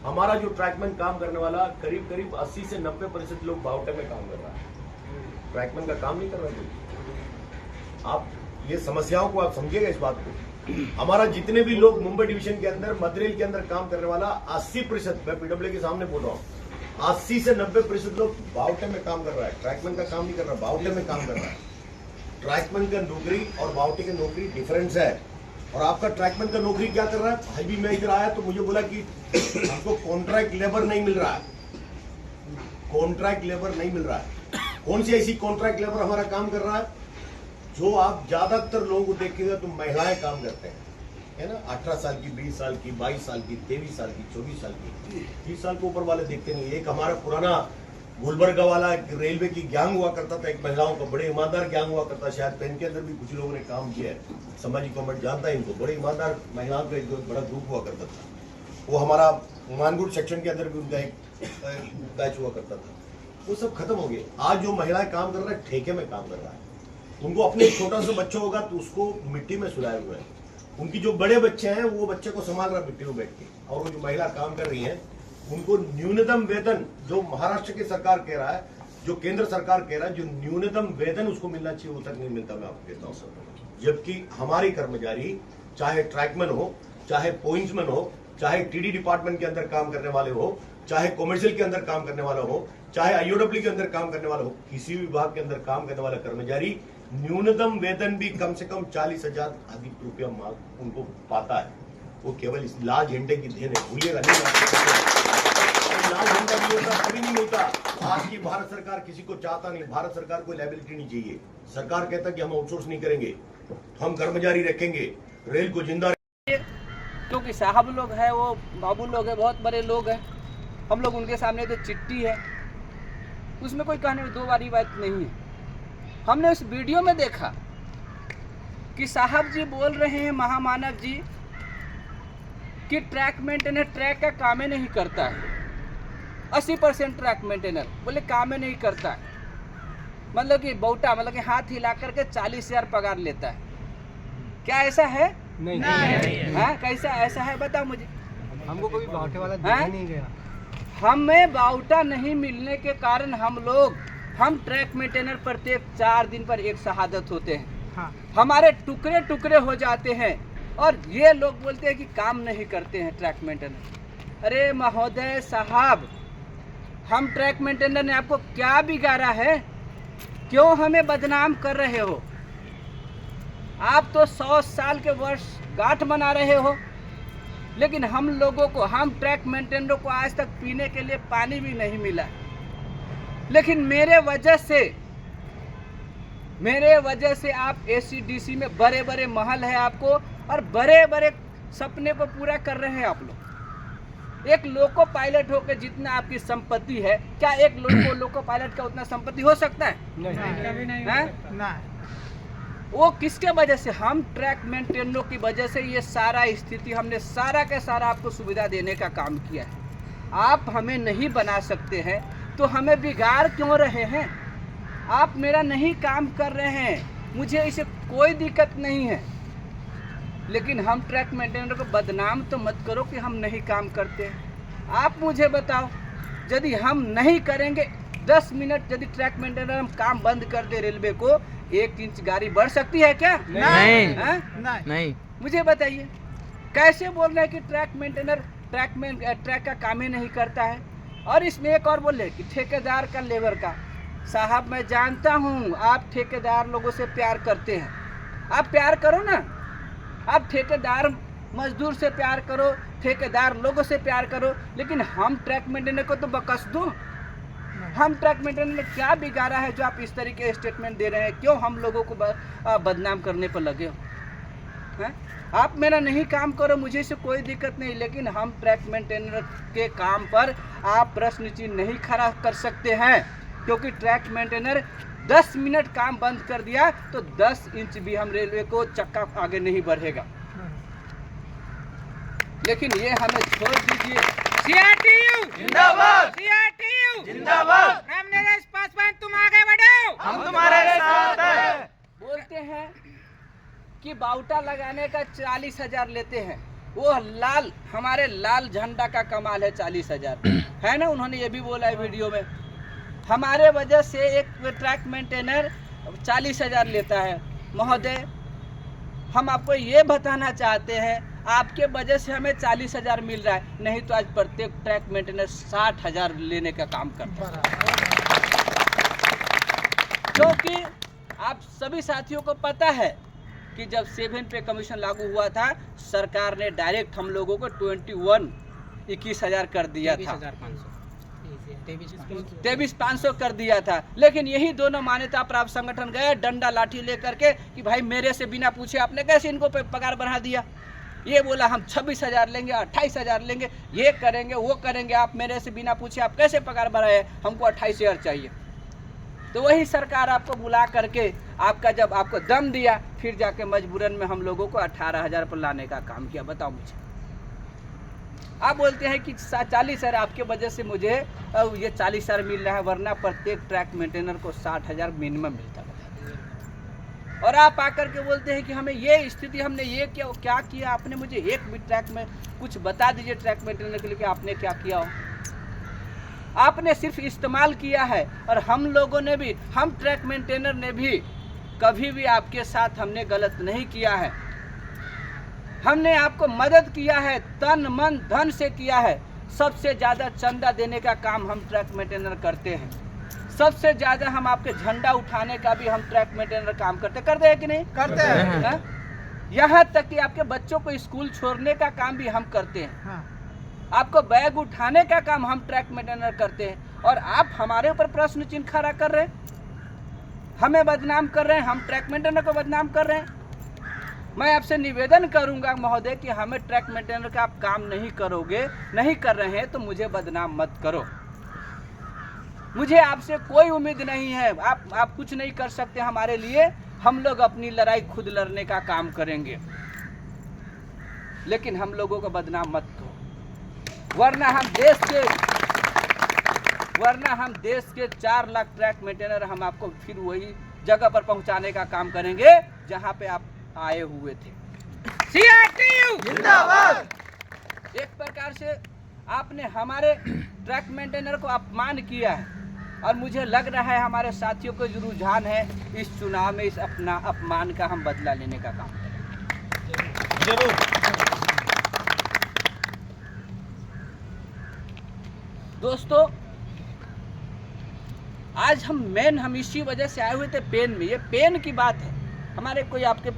हमारा जो ट्रैकमैन काम करने वाला करीब 80 से 90% लोग बावटे में काम कर रहा है, ट्रैकमैन का काम नहीं कर रहा कोई। आप ये समस्याओं को आप समझिएगा इस बात को। हमारा जितने भी लोग मुंबई डिवीजन के अंदर मदरेल के अंदर काम करने वाला 80%, मैं पीडब्ल्यू के सामने बोल रहा हूँ, 80 से 90% लोग बावटे में काम कर रहा है, ट्रैकमैन का काम नहीं कर रहा, बावटे में काम कर रहा है। ट्रैकमैन का नौकरी और बावटे की नौकरी डिफरेंस है। और आपका ट्रैकमैन का नौकरी क्या कर रहा है? अभी मैं इधर आया तो मुझे बोला कि हमको कॉन्ट्रैक्ट लेबर नहीं मिल रहा है, कॉन्ट्रैक्ट लेबर नहीं मिल रहा है। कौन सी ऐसी कॉन्ट्रैक्ट लेबर हमारा काम कर रहा है? जो आप ज्यादातर लोगों को देखेंगे तो महिलाएं काम करते हैं, है ना, 18 साल की, 20 साल की, 22 साल की, 23 साल की, 24 साल की, 30 साल के ऊपर वाले देखते नहीं। एक हमारा पुराना गुलबर्गा वाला रेलवे की गैंग हुआ करता था, एक महिलाओं का बड़े ईमानदार गैंग हुआ करता, शायद पेन के अंदर भी कुछ लोगों ने काम किया है, सामाजिक कॉमेंट जानता है इनको, बड़े ईमानदार महिलाओं का एक बड़ा ग्रुप हुआ करता था। वो हमारा मानगुड़ सेक्शन के अंदर भी उनका एक बैच हुआ करता था, वो सब खत्म हो गए। आज जो महिलाएं काम कर रहा है ठेके में काम कर रहा है, उनको अपने एक छोटा सा बच्चा होगा तो उसको मिट्टी में सुलाए हुए हैं, उनकी जो बड़े बच्चे हैं वो बच्चे को संभाल रहा है मिट्टी में बैठ के। और वो जो महिला काम कर रही है उनको न्यूनतम वेतन जो महाराष्ट्र की सरकार कह रहा है, जो केंद्र सरकार कह रहा है, जो न्यूनतम वेतन उसको मिलना चाहिए वो तक नहीं मिलता। मैं आपको कहता हूँ सर, जबकि हमारी कर्मचारी चाहे ट्रैकमैन हो, चाहे पॉइंट्समैन हो, चाहे टीडी डिपार्टमेंट के अंदर काम करने वाले हो, चाहे कॉमर्शियल के अंदर काम करने वाला हो, चाहे आईओडब्ल्यू के अंदर काम करने वाला हो, किसी भी विभाग के अंदर काम करने वाला कर्मचारी न्यूनतम वेतन भी कम से कम 40,000 अधिक रुपया मांग उनको पाता है। वो केवल इस लाल झंडे की देन है, भूलिएगा नहीं। लाल झंडा नहीं होता कभी नहीं मिलता। आज की भारत सरकार किसी को चाहता नहीं, भारत सरकार को लायबिलिटी नहीं चाहिए। सरकार कहता कि हम आउटसोर्स नहीं करेंगे, हम कर्मचारी रखेंगे, रेल को जिंदा। क्योंकि साहब लोग हैं, वो बाबू लोग हैं, बहुत बड़े लोग हैं, हम लोग उनके सामने तो चिट्ठी है, उसमें कोई कहने में दो बारी बात नहीं है। हमने उस वीडियो में देखा कि साहब जी बोल रहे हैं, महामानव जी, कि ट्रैक मेंटेनर ट्रैक का काम ही नहीं करता है। 80% ट्रैक मेंटेनर बोले काम ही नहीं करता है, मतलब कि बोटा, मतलब कि हाथ हिला करके 40,000 पगार लेता है। क्या ऐसा है? नहीं, हाँ, कैसा ऐसा है बताओ मुझे। हमको कोई बावटे वाला दिख नहीं गया। हमें बावटा नहीं मिलने के कारण हम ट्रैक मेंटेनर प्रत्येक 4 दिन पर एक शहादत होते हैं। हाँ। हमारे टुकड़े टुकड़े हो जाते हैं और ये लोग बोलते हैं कि काम नहीं करते हैं ट्रैक मेंटेनर। अरे महोदय साहब, हम ट्रैक मेंटेनर ने आपको क्या बिगाड़ा है? क्यों हमें बदनाम कर रहे हो? आप तो 100 साल के वर्ष गांठ मना रहे हो, लेकिन हम लोगों को, हम ट्रैक मेंटेनरों को आज तक पीने के लिए पानी भी नहीं मिला। लेकिन मेरे वजह से आप एसीडीसी में बड़े बड़े महल है आपको, और बड़े बड़े सपने को पूरा कर रहे हैं आप लोग। एक लोको पायलट होकर जितना आपकी संपत्ति है, क्या एक लोको पायलट का उतना संपत्ति हो सकता है? नहीं। वो किसके वजह से? हम ट्रैक मेंटेनरों की वजह से ये सारा स्थिति, हमने सारा के सारा आपको सुविधा देने का काम किया है। आप हमें नहीं बना सकते हैं तो हमें बिगाड़ क्यों रहे हैं? आप मेरा नहीं काम कर रहे हैं, मुझे इसे कोई दिक्कत नहीं है, लेकिन हम ट्रैक मेंटेनर को बदनाम तो मत करो कि हम नहीं काम करते हैं। आप मुझे बताओ, यदि हम नहीं करेंगे 10 मिनट, यदि ट्रैक मेंटेनर हम काम बंद कर दे रेलवे को, 1 इंच गाड़ी बढ़ सकती है क्या? नहीं। मुझे बताइए, कैसे बोल रहे हैं कि ट्रैक मेंटेनर ट्रैक का काम ही नहीं करता है? और इसमें एक और बोले कि ठेकेदार का, लेबर का। साहब, मैं जानता हूँ आप ठेकेदार लोगों से प्यार करते हैं, आप प्यार करो ना, आप ठेकेदार मजदूर से प्यार करो, ठेकेदार लोगों से प्यार करो, लेकिन हम ट्रैक मेंटेनर को तो बकस दो। हम ट्रैक मेंटेनर ने क्या बिगाड़ा है जो आप इस तरीके के स्टेटमेंट दे रहे हैं? क्यों हम लोगों को बदनाम करने पर लगे हो? हैं? आप मेरा नहीं काम करो, मुझे इससे कोई दिक्कत नहीं, लेकिन हम ट्रैक मेंटेनर के काम पर आप प्रश्न चिन्ह नहीं खड़ा कर सकते हैं, क्योंकि ट्रैक मेंटेनर 10 मिनट काम बंद कर दिया तो 10 इंच भी हम रेलवे को चक्का आगे नहीं बढ़ेगा। लेकिन ये हमें छोड़ दीजिए। सीआरटीयू जिंदाबाद, सीआरटीयू जिंदाबाद। रामनिवास पासवान, तुम आगे बढ़ो, हम तुम्हारे साथ हैं। बोलते हैं कि बावटा लगाने का 40,000 लेते हैं, वो लाल, हमारे लाल झंडा का कमाल है 40,000, है ना, उन्होंने ये भी बोला है वीडियो में। हमारे वजह से एक ट्रैक मेंटेनर 40,000 लेता है। महोदय, हम आपको ये बताना चाहते हैं, आपके वजह से हमें 40,000 मिल रहा है, नहीं तो आज प्रत्येक ट्रैक मेंटेनर 60,000 लेने का काम करता है। क्योंकि आप सभी साथियों को पता है कि जब 7 पे कमीशन लागू हुआ था, सरकार ने डायरेक्ट हम लोगों को 21,000 कर दिया था, 23,500 कर दिया था। लेकिन यही दोनों मान्यता प्राप्त संगठन गए डंडा लाठी लेकर के कि भाई मेरे से बिना पूछे आपने कैसे इनको पगार बढ़ा दिया। ये बोला हम 26,000 लेंगे, 28,000 लेंगे, ये करेंगे वो करेंगे, आप मेरे से बिना पूछे आप कैसे पगार बढ़ाए, हमको 28,000 चाहिए। तो वही सरकार आपको बुला करके आपका जब आपको दम दिया, फिर जाके मजबूरन में हम लोगों को 18,000 पर लाने का काम किया। बताओ मुझे, आप बोलते हैं कि 40,000 आपके वजह से मुझे ये 40,000 मिल रहा है, वरना प्रत्येक ट्रैक मेंटेनर को 60,000 मिनिमम मिलता है। और आप आकर के बोलते हैं कि हमें ये स्थिति, हमने ये क्या किया, आपने मुझे एक भी ट्रैक में कुछ बता दीजिए ट्रैक मेंटेनर के लिए कि आपने क्या किया हो। आपने सिर्फ इस्तेमाल किया है, और हम लोगों ने भी, हम ट्रैक मेंटेनर ने भी कभी भी आपके साथ हमने गलत नहीं किया है। हमने आपको मदद किया है, तन मन धन से किया है। सबसे ज़्यादा चंदा देने का काम हम ट्रैक मेंटेनर करते हैं। सबसे ज़्यादा हम आपके झंडा उठाने का भी हम ट्रैक मेंटेनर काम करते हैं कि नहीं करते हैं। हाँ? यहाँ तक कि आपके बच्चों को स्कूल छोड़ने का काम भी हम करते हैं। हाँ। आपको बैग उठाने का काम हम ट्रैक मेंटेनर करते हैं, और आप हमारे ऊपर प्रश्न चिन्ह खड़ा कर रहे हैं, हमें बदनाम कर रहे हैं, हम ट्रैक मेंटेनर को बदनाम कर रहे हैं। मैं आपसे निवेदन करूंगा महोदय कि हमें ट्रैक मेंटेनर का आप काम नहीं करोगे, नहीं कर रहे हैं तो मुझे बदनाम मत करो। मुझे आपसे कोई उम्मीद नहीं है, आप कुछ नहीं कर सकते हमारे लिए। हम लोग अपनी लड़ाई खुद लड़ने का काम करेंगे, लेकिन हम लोगों को बदनाम मत करो, वरना हम देश के 4 लाख ट्रैक मेंटेनर हम आपको फिर वही जगह पर पहुंचाने का काम करेंगे जहां पे आप आए हुए थे। CRTU जिंदाबाद। एक प्रकार से आपने हमारे ट्रैक मेंटेनर को अपमान किया है, और मुझे लग रहा है हमारे साथियों को जो रुझान है, इस चुनाव में इस अपना अपमान का हम बदला लेने का काम करेंगे जरूर। दोस्तों, आज हम इसी वजह से आए हुए थे पेन में। ये पेन की बात है, हमारे कोई आपके